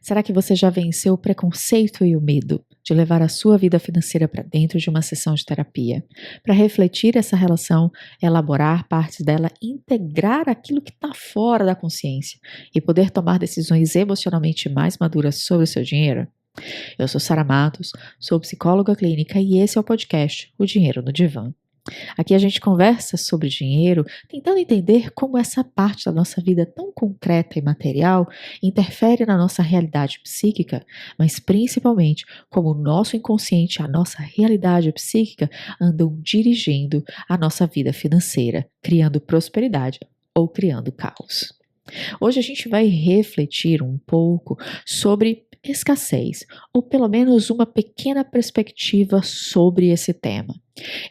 Será que você já venceu o preconceito e o medo de levar a sua vida financeira para dentro de uma sessão de terapia? Para refletir essa relação, elaborar partes dela, integrar aquilo que está fora da consciência e poder tomar decisões emocionalmente mais maduras sobre o seu dinheiro? Eu sou Sara Matos, sou psicóloga clínica e esse é o podcast O Dinheiro no Divã. Aqui a gente conversa sobre dinheiro, tentando entender como essa parte da nossa vida tão concreta e material interfere na nossa realidade psíquica, mas principalmente como o nosso inconsciente e a nossa realidade psíquica andam dirigindo a nossa vida financeira, criando prosperidade ou criando caos. Hoje a gente vai refletir um pouco sobre escassez, ou pelo menos uma pequena perspectiva sobre esse tema.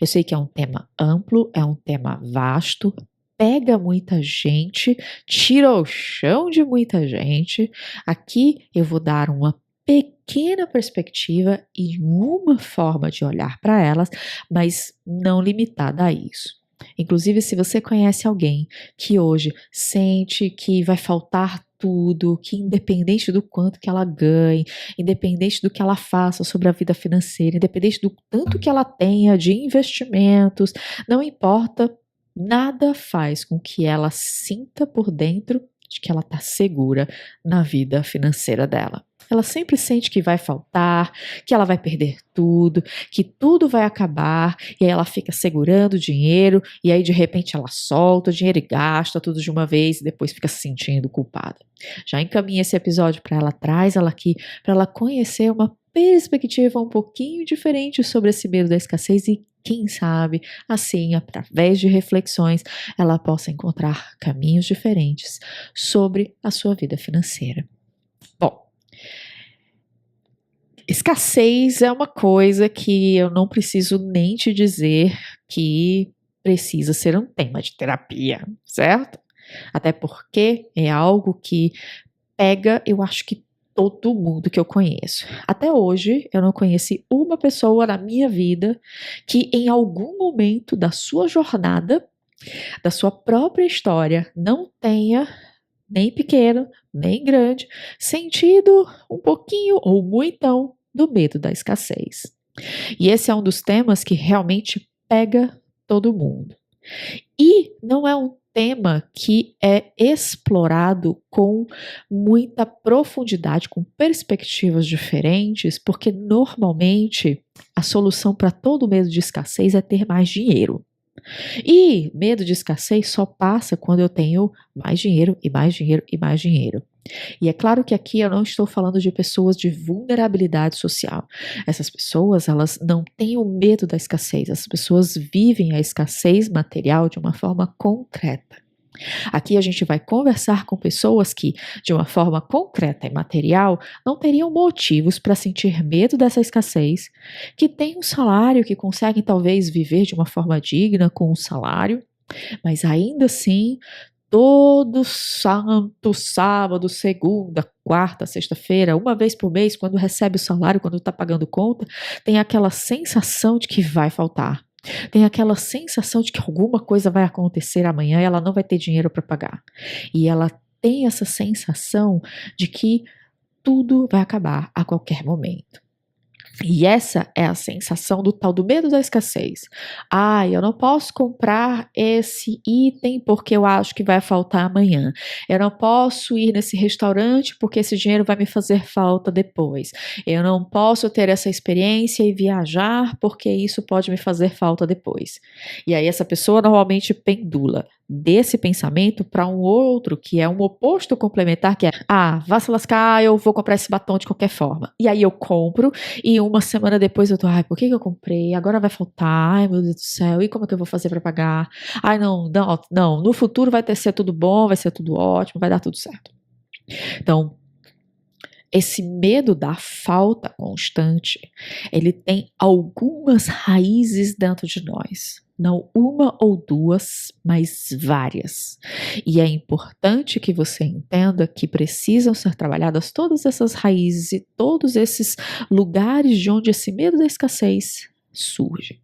Eu sei que é um tema amplo, é um tema vasto, pega muita gente, tira o chão de muita gente. Aqui eu vou dar uma pequena perspectiva e uma forma de olhar para elas, mas não limitada a isso. Inclusive, se você conhece alguém que hoje sente que vai faltar tudo, que independente do quanto que ela ganhe, independente do que ela faça sobre a vida financeira, independente do tanto que ela tenha de investimentos, não importa, nada faz com que ela sinta por dentro de que ela está segura na vida financeira dela. Ela sempre sente que vai faltar, que ela vai perder tudo, que tudo vai acabar, e aí ela fica segurando o dinheiro, e aí de repente ela solta o dinheiro e gasta tudo de uma vez, e depois fica se sentindo culpada. Já encaminha esse episódio para ela, traz ela aqui, para ela conhecer uma perspectiva um pouquinho diferente sobre esse medo da escassez e quem sabe, assim, através de reflexões, ela possa encontrar caminhos diferentes sobre a sua vida financeira. Bom, escassez é uma coisa que eu não preciso nem te dizer que precisa ser um tema de terapia, certo? Até porque é algo que pega, eu acho que todo mundo que eu conheço. Até hoje, eu não conheci uma pessoa na minha vida que em algum momento da sua jornada, da sua própria história, não tenha nem pequeno, nem grande, sentido um pouquinho ou muitão do medo da escassez. E esse é um dos temas que realmente pega todo mundo. E não é um tema que é explorado com muita profundidade, com perspectivas diferentes, porque normalmente a solução para todo medo de escassez é ter mais dinheiro. E medo de escassez só passa quando eu tenho mais dinheiro e mais dinheiro e mais dinheiro. E é claro que aqui eu não estou falando de pessoas de vulnerabilidade social. Essas pessoas, elas não têm o medo da escassez. Essas pessoas vivem a escassez material de uma forma concreta. Aqui a gente vai conversar com pessoas que, de uma forma concreta e material, não teriam motivos para sentir medo dessa escassez, que têm um salário, que conseguem talvez viver de uma forma digna com um salário, mas ainda assim, todo santo sábado, segunda, quarta, sexta-feira, uma vez por mês, quando recebe o salário, quando está pagando conta, tem aquela sensação de que vai faltar. Tem aquela sensação de que alguma coisa vai acontecer amanhã e ela não vai ter dinheiro para pagar. E ela tem essa sensação de que tudo vai acabar a qualquer momento. E essa é a sensação do tal do medo da escassez. Eu não posso comprar esse item porque eu acho que vai faltar amanhã. Eu não posso ir nesse restaurante porque esse dinheiro vai me fazer falta depois. Eu não posso ter essa experiência e viajar porque isso pode me fazer falta depois. E aí essa pessoa normalmente pendula desse pensamento para um outro que é um oposto complementar, que é, vá se lascar, eu vou comprar esse batom de qualquer forma. E aí eu compro e uma semana depois eu tô, por que eu comprei? Agora vai faltar, meu Deus do céu, e como é que eu vou fazer para pagar? Não, no futuro vai ser tudo bom, vai ser tudo ótimo, vai dar tudo certo. Então, esse medo da falta constante, ele tem algumas raízes dentro de nós. Não uma ou duas, mas várias. E é importante que você entenda que precisam ser trabalhadas todas essas raízes e todos esses lugares de onde esse medo da escassez surge.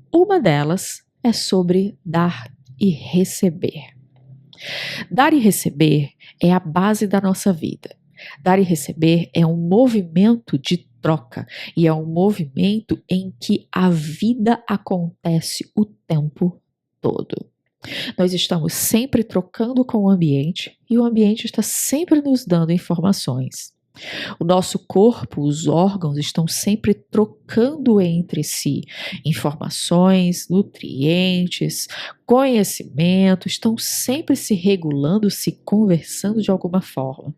Uma delas é sobre dar e receber. Dar e receber é a base da nossa vida. Dar e receber é um movimento de troca e é um movimento em que a vida acontece o tempo todo. Nós estamos sempre trocando com o ambiente e o ambiente está sempre nos dando informações. O nosso corpo, os órgãos estão sempre trocando entre si informações, nutrientes, conhecimento, estão sempre se regulando, se conversando de alguma forma.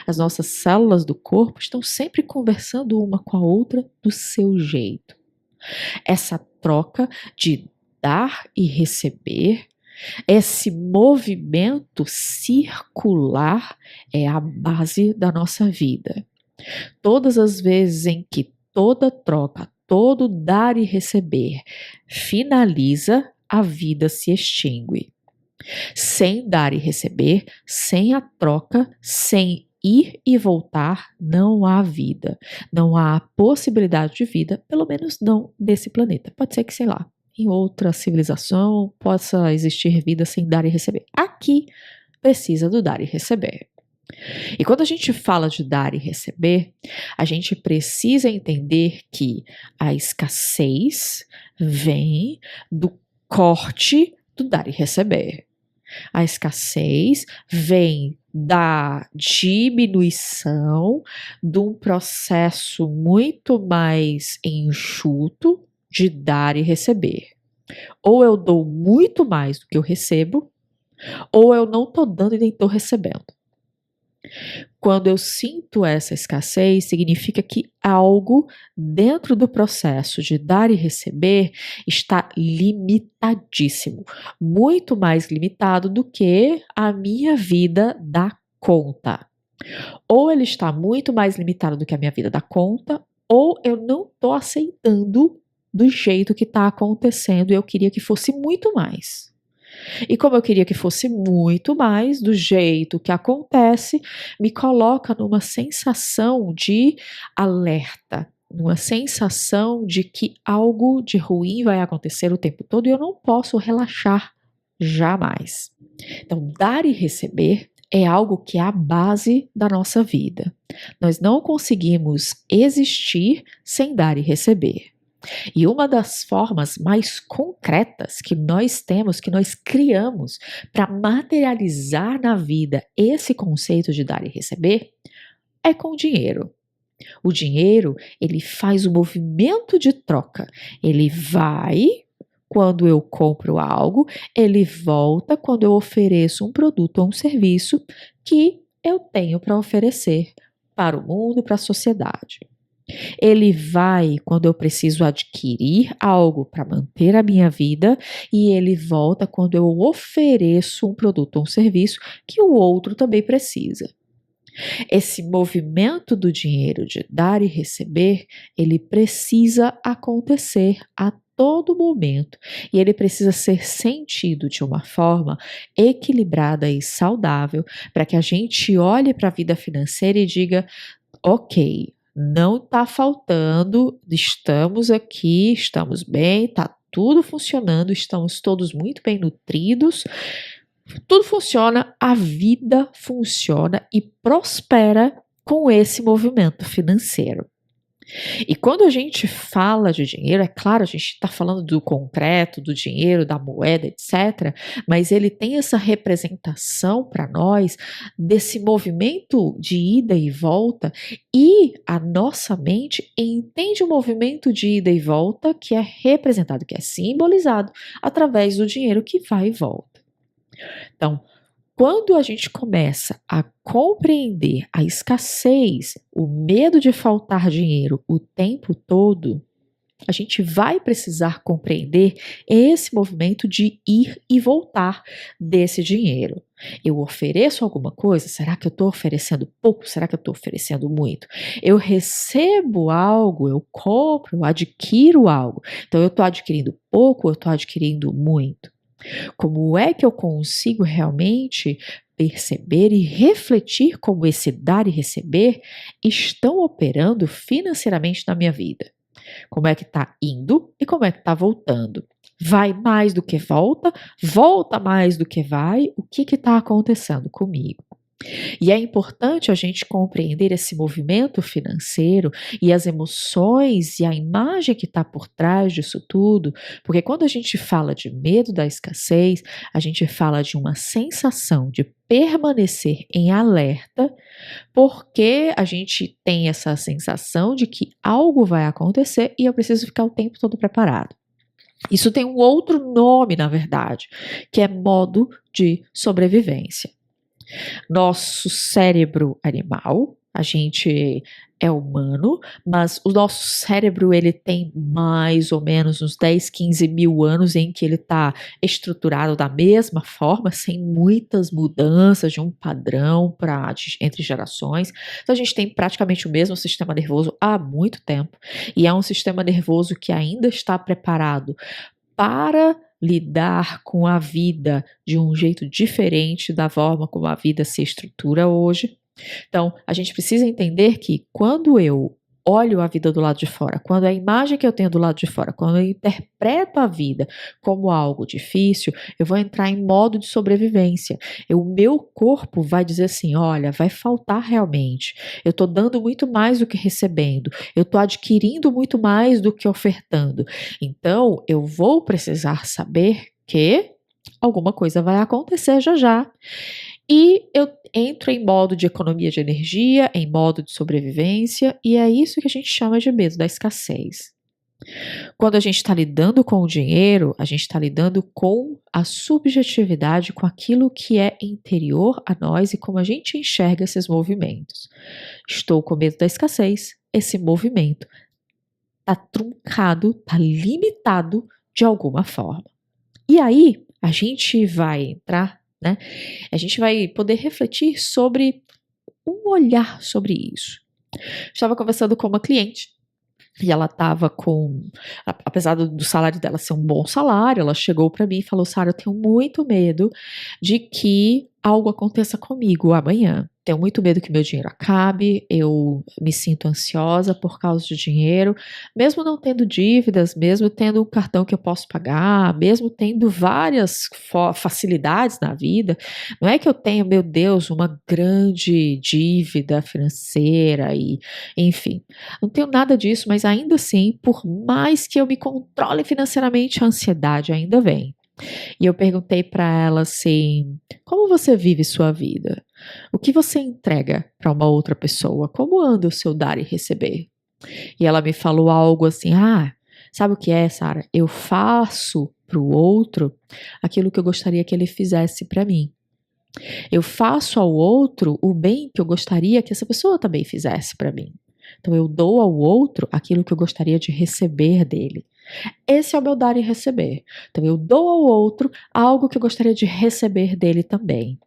As nossas células do corpo estão sempre conversando uma com a outra do seu jeito. Essa troca de dar e receber, esse movimento circular é a base da nossa vida. Todas as vezes em que toda troca, todo dar e receber finaliza, a vida se extingue. Sem dar e receber, sem a troca, sem ir e voltar, não há vida. Não há possibilidade de vida, pelo menos não desse planeta. Pode ser que, sei lá, em outra civilização possa existir vida sem dar e receber. Aqui precisa do dar e receber. E quando a gente fala de dar e receber, a gente precisa entender que a escassez vem do corte do dar e receber. A escassez vem da diminuição de um processo muito mais enxuto de dar e receber. Ou eu dou muito mais do que eu recebo, ou eu não estou dando e nem estou recebendo. Quando eu sinto essa escassez, significa que algo dentro do processo de dar e receber está limitadíssimo, muito mais limitado do que a minha vida dá conta. Ou ele está muito mais limitado do que a minha vida dá conta, ou eu não estou aceitando do jeito que está acontecendo e eu queria que fosse muito mais. E como eu queria que fosse muito mais do jeito que acontece, me coloca numa sensação de alerta, numa sensação de que algo de ruim vai acontecer o tempo todo e eu não posso relaxar jamais. Então, dar e receber é algo que é a base da nossa vida. Nós não conseguimos existir sem dar e receber. E uma das formas mais concretas que nós temos, que nós criamos para materializar na vida esse conceito de dar e receber, é com o dinheiro. O dinheiro, ele faz o movimento de troca. Ele vai quando eu compro algo, ele volta quando eu ofereço um produto ou um serviço que eu tenho para oferecer para o mundo, para a sociedade. Ele vai quando eu preciso adquirir algo para manter a minha vida e ele volta quando eu ofereço um produto ou um serviço que o outro também precisa. Esse movimento do dinheiro de dar e receber, ele precisa acontecer a todo momento e ele precisa ser sentido de uma forma equilibrada e saudável para que a gente olhe para a vida financeira e diga, ok, não está faltando, estamos aqui, estamos bem, está tudo funcionando, estamos todos muito bem nutridos, tudo funciona, a vida funciona e prospera com esse movimento financeiro. E quando a gente fala de dinheiro, é claro, a gente está falando do concreto, do dinheiro, da moeda, etc., mas ele tem essa representação para nós desse movimento de ida e volta, e a nossa mente entende o movimento de ida e volta que é representado, que é simbolizado através do dinheiro que vai e volta. Então, quando a gente começa a compreender a escassez, o medo de faltar dinheiro o tempo todo, a gente vai precisar compreender esse movimento de ir e voltar desse dinheiro. Eu ofereço alguma coisa? Será que eu estou oferecendo pouco? Será que eu estou oferecendo muito? Eu recebo algo, eu compro, eu adquiro algo. Então eu estou adquirindo pouco, eu estou adquirindo muito. Como é que eu consigo realmente perceber e refletir como esse dar e receber estão operando financeiramente na minha vida? Como é que está indo e como é que está voltando? Vai mais do que volta? Volta mais do que vai? O que está acontecendo comigo? E é importante a gente compreender esse movimento financeiro e as emoções e a imagem que está por trás disso tudo, porque quando a gente fala de medo da escassez, a gente fala de uma sensação de permanecer em alerta, porque a gente tem essa sensação de que algo vai acontecer e eu preciso ficar o tempo todo preparado. Isso tem um outro nome, na verdade, que é modo de sobrevivência. Nosso cérebro animal, a gente é humano, mas o nosso cérebro ele tem mais ou menos uns 10, 15 mil anos em que ele está estruturado da mesma forma, sem muitas mudanças de um padrão entre gerações. Então a gente tem praticamente o mesmo sistema nervoso há muito tempo e é um sistema nervoso que ainda está preparado para lidar com a vida de um jeito diferente da forma como a vida se estrutura hoje. Então, a gente precisa entender que quando eu olho a vida do lado de fora, quando a imagem que eu tenho do lado de fora, quando eu interpreto a vida como algo difícil, eu vou entrar em modo de sobrevivência. O meu corpo vai dizer assim, olha, vai faltar realmente. Eu estou dando muito mais do que recebendo. Eu estou adquirindo muito mais do que ofertando. Então, eu vou precisar saber que alguma coisa vai acontecer já já. E eu entro em modo de economia de energia, em modo de sobrevivência, e é isso que a gente chama de medo da escassez. Quando a gente está lidando com o dinheiro, a gente está lidando com a subjetividade, com aquilo que é interior a nós e como a gente enxerga esses movimentos. Estou com medo da escassez, esse movimento está truncado, está limitado de alguma forma. E aí, a gente vai entrar, né? A gente vai poder refletir sobre um olhar sobre isso. Estava conversando com uma cliente e ela estava apesar do salário dela ser um bom salário, ela chegou para mim e falou: Sara, eu tenho muito medo de que algo aconteça comigo amanhã. Tenho muito medo que meu dinheiro acabe, eu me sinto ansiosa por causa do dinheiro, mesmo não tendo dívidas, mesmo tendo um cartão que eu posso pagar, mesmo tendo várias facilidades na vida. Não é que eu tenha, meu Deus, uma grande dívida financeira e, enfim, não tenho nada disso, mas ainda assim, por mais que eu me controle financeiramente, a ansiedade ainda vem. E eu perguntei para ela assim: como você vive sua vida? O que você entrega para uma outra pessoa? Como anda o seu dar e receber? E ela me falou algo assim: sabe o que é, Sara? Eu faço para o outro aquilo que eu gostaria que ele fizesse para mim. Eu faço ao outro o bem que eu gostaria que essa pessoa também fizesse para mim. Então eu dou ao outro aquilo que eu gostaria de receber dele. Esse é o meu dar e receber. Então eu dou ao outro algo que eu gostaria de receber dele também.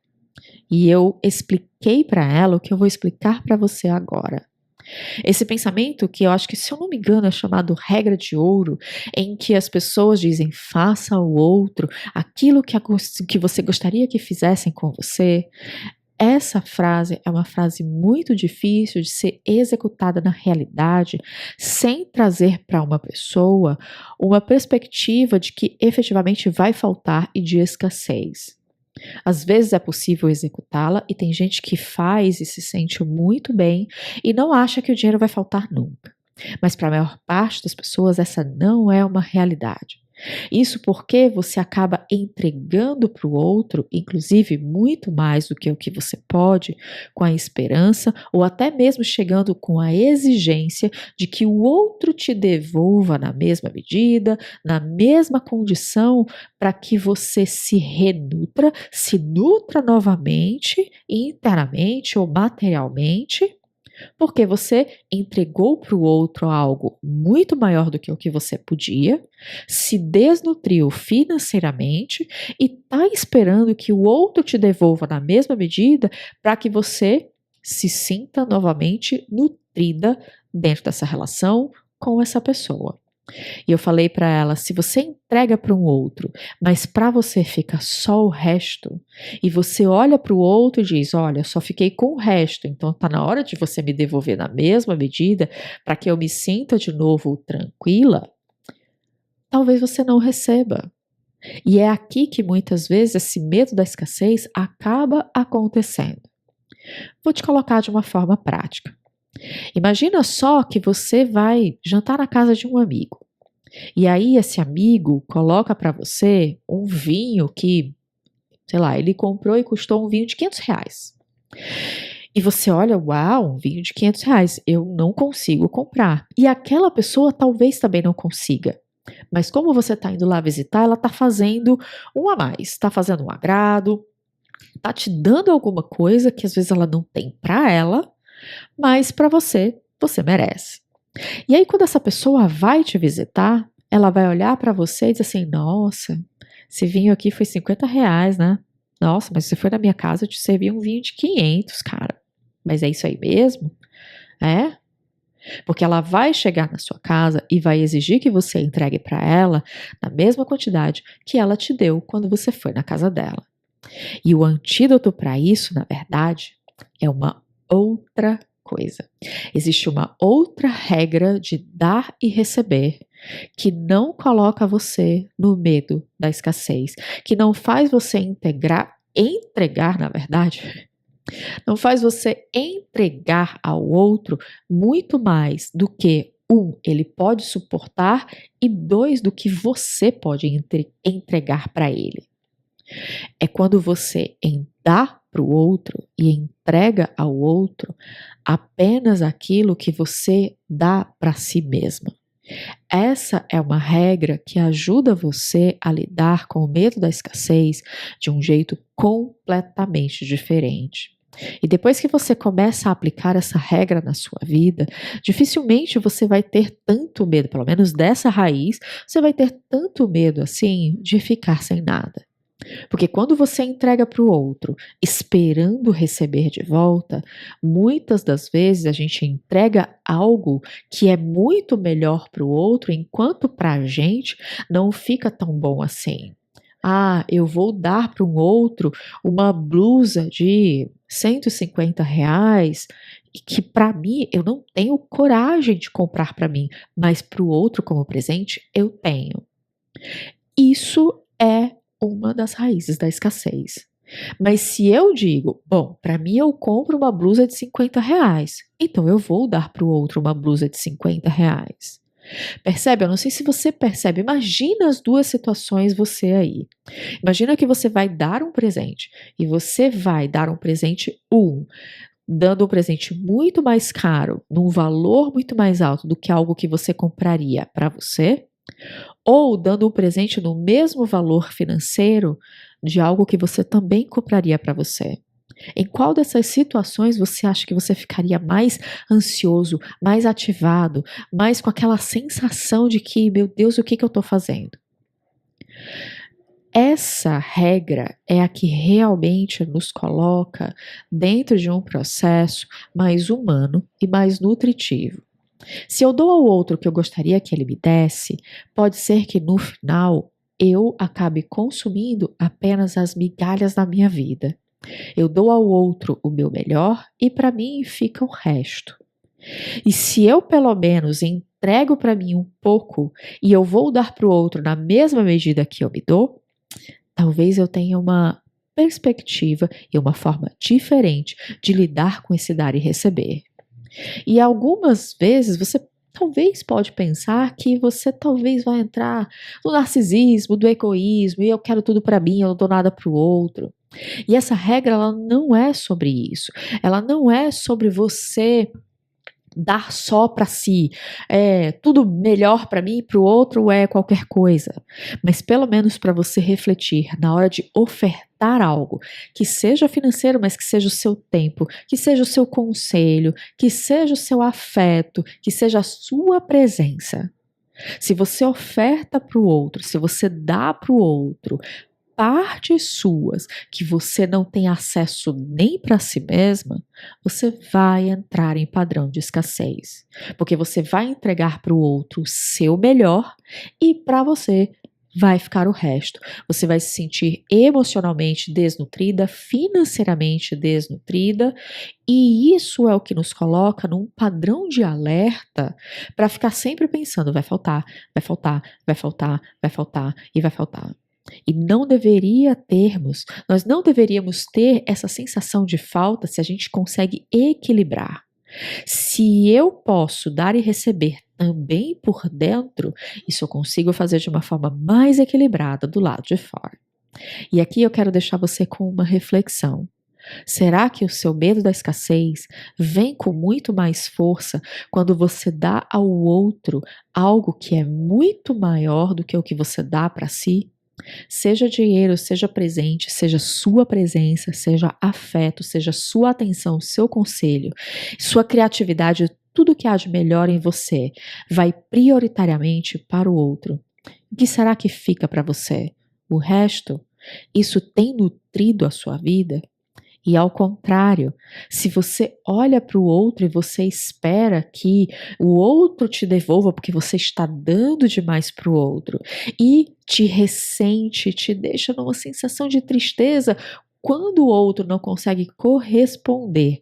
E eu expliquei para ela o que eu vou explicar para você agora. Esse pensamento que eu acho que, se eu não me engano, é chamado regra de ouro, em que as pessoas dizem: faça ao outro aquilo que você gostaria que fizessem com você. Essa frase é uma frase muito difícil de ser executada na realidade, sem trazer para uma pessoa uma perspectiva de que efetivamente vai faltar e de escassez. Às vezes é possível executá-la e tem gente que faz e se sente muito bem e não acha que o dinheiro vai faltar nunca. Mas para a maior parte das pessoas essa não é uma realidade. Isso porque você acaba entregando para o outro, inclusive muito mais do que o que você pode, com a esperança ou até mesmo chegando com a exigência de que o outro te devolva na mesma medida, na mesma condição, para que você se nutra novamente, internamente ou materialmente, porque você entregou para o outro algo muito maior do que o que você podia, se desnutriu financeiramente e está esperando que o outro te devolva na mesma medida para que você se sinta novamente nutrida dentro dessa relação com essa pessoa. E eu falei para ela: se você entrega para um outro, mas para você fica só o resto, e você olha para o outro e diz: olha, eu só fiquei com o resto, então tá na hora de você me devolver na mesma medida para que eu me sinta de novo tranquila, talvez você não receba. E é aqui que muitas vezes esse medo da escassez acaba acontecendo. Vou te colocar de uma forma prática. Imagina só que você vai jantar na casa de um amigo. E aí esse amigo coloca para você um vinho que, sei lá, ele comprou e custou um vinho de R$ 500. E você olha, uau, um vinho de R$ 500, eu não consigo comprar. E aquela pessoa talvez também não consiga. Mas como você está indo lá visitar, ela está fazendo um a mais, está fazendo um agrado, está te dando alguma coisa que às vezes ela não tem para ela, mas para você, você merece. E aí quando essa pessoa vai te visitar, ela vai olhar para você e dizer assim, nossa, esse vinho aqui foi R$ 50, né? Nossa, mas você foi na minha casa, eu te servi um vinho de 500, cara. Mas é isso aí mesmo? É? Porque ela vai chegar na sua casa e vai exigir que você entregue para ela na mesma quantidade que ela te deu quando você foi na casa dela. E o antídoto para isso, na verdade, é uma outra coisa. Existe uma outra regra de dar e receber que não coloca você no medo da escassez, que não faz você entregar, na verdade, não faz você entregar ao outro muito mais do que, um, ele pode suportar e dois, do que você pode entregar para ele. É quando você dá para o outro e entrega ao outro apenas aquilo que você dá para si mesma. Essa é uma regra que ajuda você a lidar com o medo da escassez de um jeito completamente diferente. E depois que você começa a aplicar essa regra na sua vida, dificilmente você vai ter tanto medo, pelo menos dessa raiz, você vai ter tanto medo assim de ficar sem nada. Porque quando você entrega para o outro esperando receber de volta, muitas das vezes a gente entrega algo que é muito melhor para o outro, enquanto para a gente não fica tão bom assim. Ah, eu vou dar para um outro uma blusa de R$ 150 que para mim eu não tenho coragem de comprar para mim, mas para o outro como presente eu tenho. Isso é uma das raízes da escassez. Mas se eu digo, bom, para mim eu compro uma blusa de R$ 50, então eu vou dar para o outro uma blusa de R$ 50. Percebe? Eu não sei se você percebe. Imagina as duas situações você aí. Imagina que você vai dar um presente e você vai dar um presente dando um presente muito mais caro, num valor muito mais alto do que algo que você compraria para você, ou dando um presente no mesmo valor financeiro de algo que você também compraria para você. Em qual dessas situações você acha que você ficaria mais ansioso, mais ativado, mais com aquela sensação de que, meu Deus, o que eu estou fazendo? Essa regra é a que realmente nos coloca dentro de um processo mais humano e mais nutritivo. Se eu dou ao outro o que eu gostaria que ele me desse, pode ser que no final eu acabe consumindo apenas as migalhas da minha vida. Eu dou ao outro o meu melhor e para mim fica o resto. E se eu pelo menos entrego para mim um pouco e eu vou dar para o outro na mesma medida que eu me dou, talvez eu tenha uma perspectiva e uma forma diferente de lidar com esse dar e receber. E algumas vezes você talvez pode pensar que você talvez vai entrar no narcisismo, do egoísmo, e eu quero tudo para mim, eu não dou nada para o outro. E essa regra, ela não é sobre isso. Ela não é sobre você dar só para si, tudo melhor para mim e para o outro é qualquer coisa, mas pelo menos para você refletir na hora de ofertar algo, que seja financeiro, mas que seja o seu tempo, que seja o seu conselho, que seja o seu afeto, que seja a sua presença. Se você oferta para o outro, se você dá para o outro partes suas que você não tem acesso nem para si mesma, você vai entrar em padrão de escassez. Porque você vai entregar para o outro o seu melhor e para você vai ficar o resto. Você vai se sentir emocionalmente desnutrida, financeiramente desnutrida, e isso é o que nos coloca num padrão de alerta para ficar sempre pensando: vai faltar, vai faltar, vai faltar, vai faltar e vai faltar. E nós não deveríamos ter essa sensação de falta se a gente consegue equilibrar. Se eu posso dar e receber também por dentro, isso eu consigo fazer de uma forma mais equilibrada do lado de fora. E aqui eu quero deixar você com uma reflexão. Será que o seu medo da escassez vem com muito mais força quando você dá ao outro algo que é muito maior do que o que você dá para si? Seja dinheiro, seja presente, seja sua presença, seja afeto, seja sua atenção, seu conselho, sua criatividade, tudo que há de melhor em você vai prioritariamente para o outro. O que será que fica para você? O resto? Isso tem nutrido a sua vida? E ao contrário, se você olha para o outro e você espera que o outro te devolva porque você está dando demais para o outro e te ressente, te deixa numa sensação de tristeza quando o outro não consegue corresponder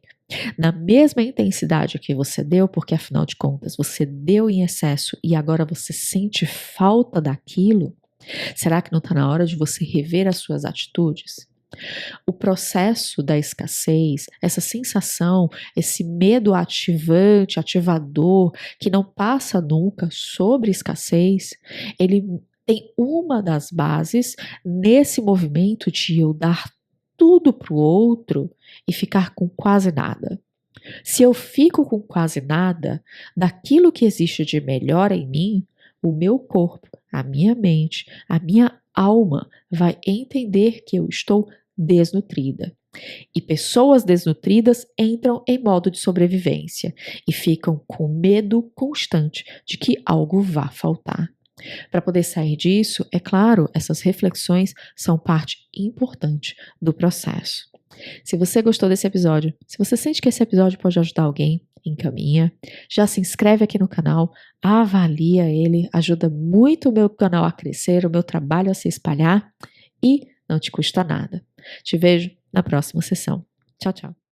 na mesma intensidade que você deu, porque afinal de contas você deu em excesso e agora você sente falta daquilo, será que não está na hora de você rever as suas atitudes? O processo da escassez, essa sensação, esse medo ativante, ativador, que não passa nunca sobre escassez, ele tem uma das bases nesse movimento de eu dar tudo para o outro e ficar com quase nada. Se eu fico com quase nada daquilo que existe de melhor em mim, o meu corpo, a minha mente, a minha alma vai entender que eu estou desnutrida. E pessoas desnutridas entram em modo de sobrevivência e ficam com medo constante de que algo vá faltar. Para poder sair disso, é claro, essas reflexões são parte importante do processo. Se você gostou desse episódio, se você sente que esse episódio pode ajudar alguém, encaminha. Já se inscreve aqui no canal, avalia ele, ajuda muito o meu canal a crescer, o meu trabalho a se espalhar e não te custa nada. Te vejo na próxima sessão. Tchau, tchau.